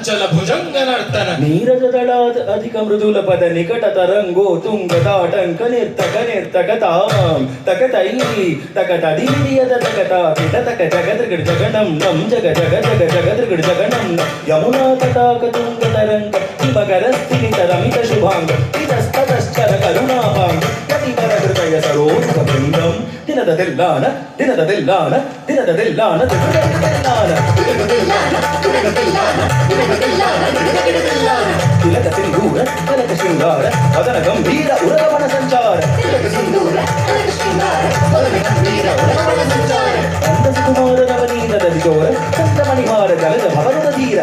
ಚಂಚಲ ಭುಜಂಗ ನರ್ತನ ನೀರಜದಳಾದ ಅಧಿಕ ಮೃದುಲ ಪದ ನಿಕಟ ತರಂಗೋ ತುಂಗ ತಾಟಂಕ ನಿರ್ತಕ ನಿರ್ತಕ ತಾಂ ತಕತೈ ತಕತದಿಯದ ತಕತ ಕಿಟ ತಕ ಜಗದೃಗಡ ಜಗಣಂ ನಂ ಜಗ ಜಗ ಜಗ ಜಗದೃಗಡ ಜಗಣಂ ಯಮುನಾ ತಟಾಕ ತುಂಗ ತರಂಗ ಹಿಮಕರ ಸ್ಥಿತ ರಮಿತ ಶುಭಾಂಗ ಇತಸ್ತತಶ್ಚರ ಕರುಣಾಭಾಂಗ ಯತಿಪರ ಹೃದಯ ಸರೋಜ ಬೃಂದಂ ದಿನದದೆಲ್ಲಾನ ದಿನದದೆಲ್ಲಾನ ದಿನದದೆಲ್ಲಾನ ತಿಲಕ ಸಿಂಧೂರ ಕನಕ ಶೃಂಗಾರ ವದನ ಗಂಭೀರ ಉರವನ ಸಂಚಾರ ಅಂದ ಸುಕುಮಾರ ನವನೀತದ ಕಿಶೋರ ಸಂತ ಮಣಿಹಾರ ಜಲದ ಭವನದ ತೀರ